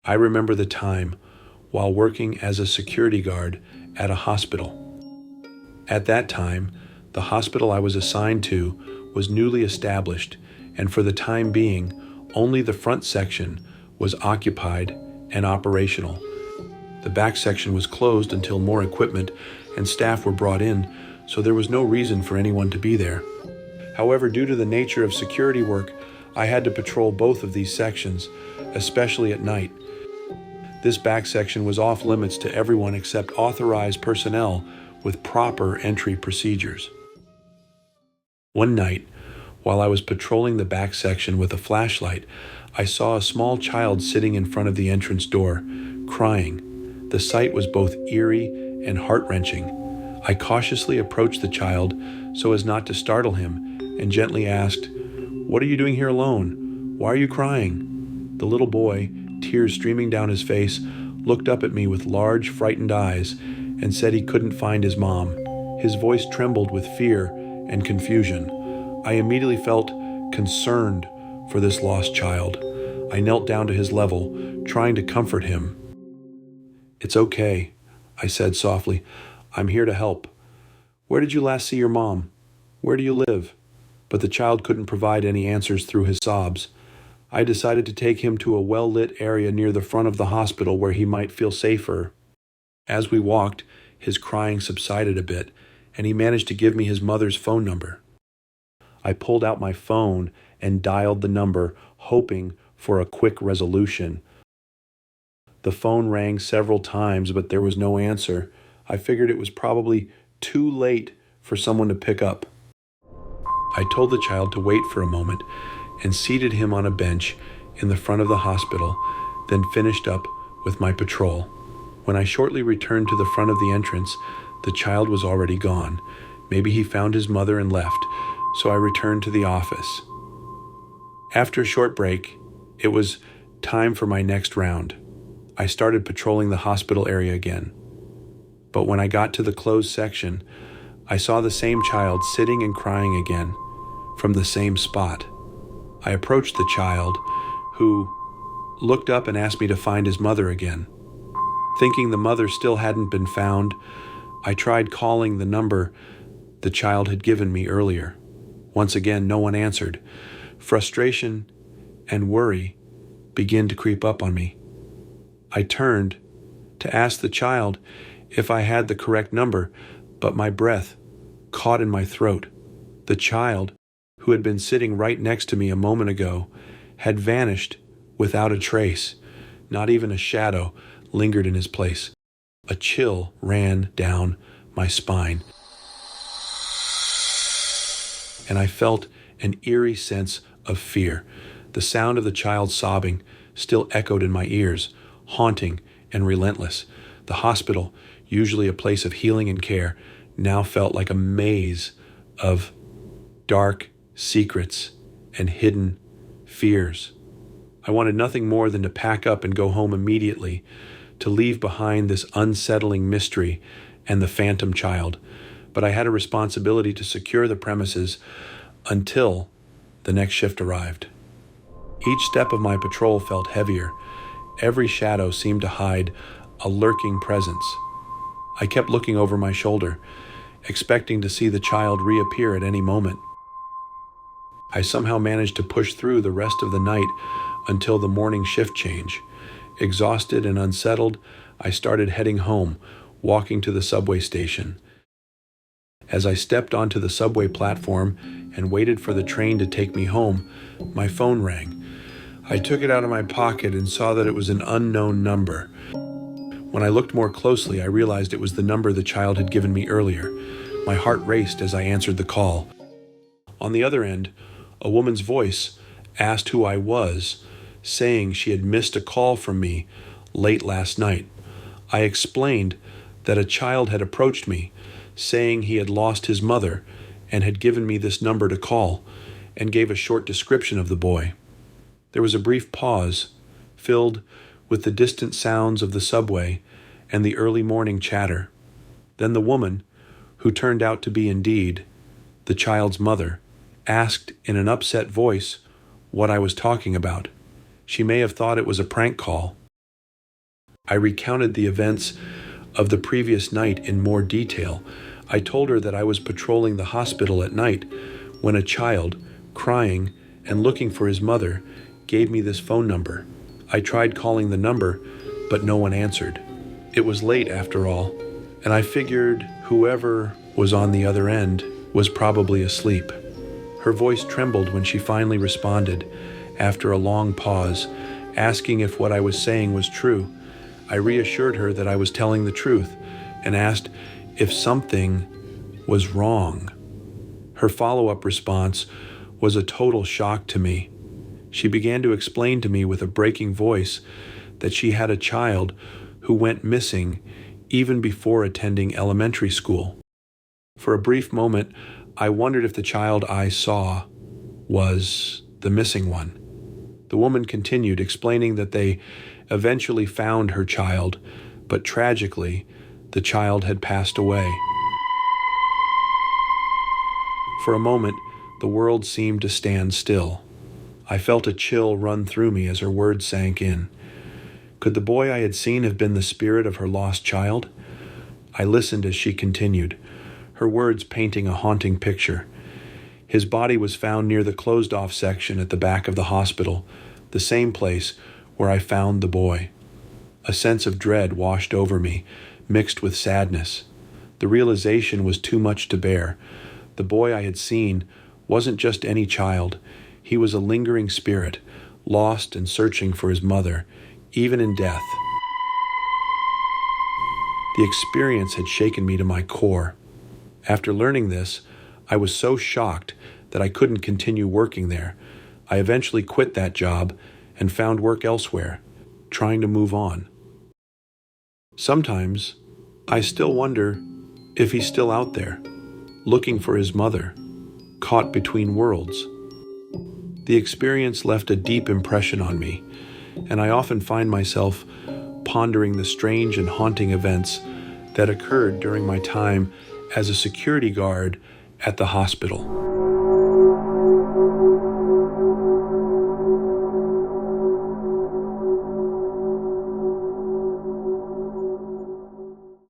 I remember the time while working as a security guard at a hospital. At that time, the hospital I was assigned to was newly established, and for the time being, only the front section was occupied and operational. The back section was closed until more equipment and staff were brought in, so there was no reason for anyone to be there. However, due to the nature of security work, I had to patrol both of these sections, especially at night. This back section was off limits to everyone except authorized personnel with proper entry procedures. One night, while I was patrolling the back section with a flashlight, I saw a small child sitting in front of the entrance door, crying. The sight was both eerie and heart-wrenching. I cautiously approached the child so as not to startle him and gently asked, "What are you doing here alone? Why are you crying?" The little boy, tears streaming down his face, looked up at me with large, frightened eyes and said he couldn't find his mom. His voice trembled with fear and confusion. I immediately felt concerned for this lost child. I knelt down to his level, trying to comfort him. "It's okay," I said softly. "I'm here to help. Where did you last see your mom? Where do you live?" But the child couldn't provide any answers through his sobs. I decided to take him to a well-lit area near the front of the hospital where he might feel safer. As we walked, his crying subsided a bit, and he managed to give me his mother's phone number. I pulled out my phone and dialed the number, hoping for a quick resolution. The phone rang several times, but there was no answer. I figured it was probably too late for someone to pick up. I told the child to wait for a moment and seated him on a bench in the front of the hospital, then finished up with my patrol. When I shortly returned to the front of the entrance, the child was already gone. Maybe he found his mother and left, so I returned to the office. After a short break, it was time for my next round. I started patrolling the hospital area again. But when I got to the closed section, I saw the same child sitting and crying again from the same spot. I approached the child, who looked up and asked me to find his mother again. Thinking the mother still hadn't been found, I tried calling the number the child had given me earlier. Once again, no one answered. Frustration and worry began to creep up on me. I turned to ask the child if I had the correct number, but my breath caught in my throat. The child, who had been sitting right next to me a moment ago, had vanished without a trace. Not even a shadow lingered in his place. A chill ran down my spine, and I felt an eerie sense of fear. The sound of the child sobbing still echoed in my ears, haunting and relentless. The hospital, usually a place of healing and care, now felt like a maze of dark secrets and hidden fears. I wanted nothing more than to pack up and go home immediately, to leave behind this unsettling mystery and the phantom child. But I had a responsibility to secure the premises until the next shift arrived. Each step of my patrol felt heavier. Every shadow seemed to hide a lurking presence. I kept looking over my shoulder, expecting to see the child reappear at any moment. I somehow managed to push through the rest of the night until the morning shift change. Exhausted and unsettled, I started heading home, walking to the subway station. As I stepped onto the subway platform and waited for the train to take me home, my phone rang. I took it out of my pocket and saw that it was an unknown number. When I looked more closely, I realized it was the number the child had given me earlier. My heart raced as I answered the call. On the other end, a woman's voice asked who I was, saying she had missed a call from me late last night. I explained that a child had approached me, saying he had lost his mother and had given me this number to call, and gave a short description of the boy. There was a brief pause, filled with the distant sounds of the subway and the early morning chatter. Then the woman, who turned out to be indeed the child's mother, asked in an upset voice what I was talking about. She may have thought it was a prank call, I recounted the events of the previous night in more detail. I told her that I was patrolling the hospital at night when a child, crying and looking for his mother, gave me this phone number. I tried calling the number, but no one answered. It was late after all, and I figured whoever was on the other end was probably asleep. Her voice trembled when she finally responded, after a long pause, asking if what I was saying was true. I reassured her that I was telling the truth and asked if something was wrong. Her follow-up response was a total shock to me. She began to explain to me with a breaking voice that she had a child who went missing even before attending elementary school. For a brief moment, I wondered if the child I saw was the missing one. The woman continued, explaining that they eventually found her child, but tragically, the child had passed away. For a moment, the world seemed to stand still. I felt a chill run through me as her words sank in. Could the boy I had seen have been the spirit of her lost child? I listened as she continued, her words painting a haunting picture. His body was found near the closed-off section at the back of the hospital, the same place where I found the boy. A sense of dread washed over me, mixed with sadness. The realization was too much to bear. The boy I had seen wasn't just any child. He was a lingering spirit, lost and searching for his mother, even in death. The experience had shaken me to my core. After learning this, I was so shocked that I couldn't continue working there. I eventually quit that job and found work elsewhere, trying to move on. Sometimes, I still wonder if he's still out there, looking for his mother, caught between worlds. The experience left a deep impression on me, and I often find myself pondering the strange and haunting events that occurred during my time as a security guard at the hospital.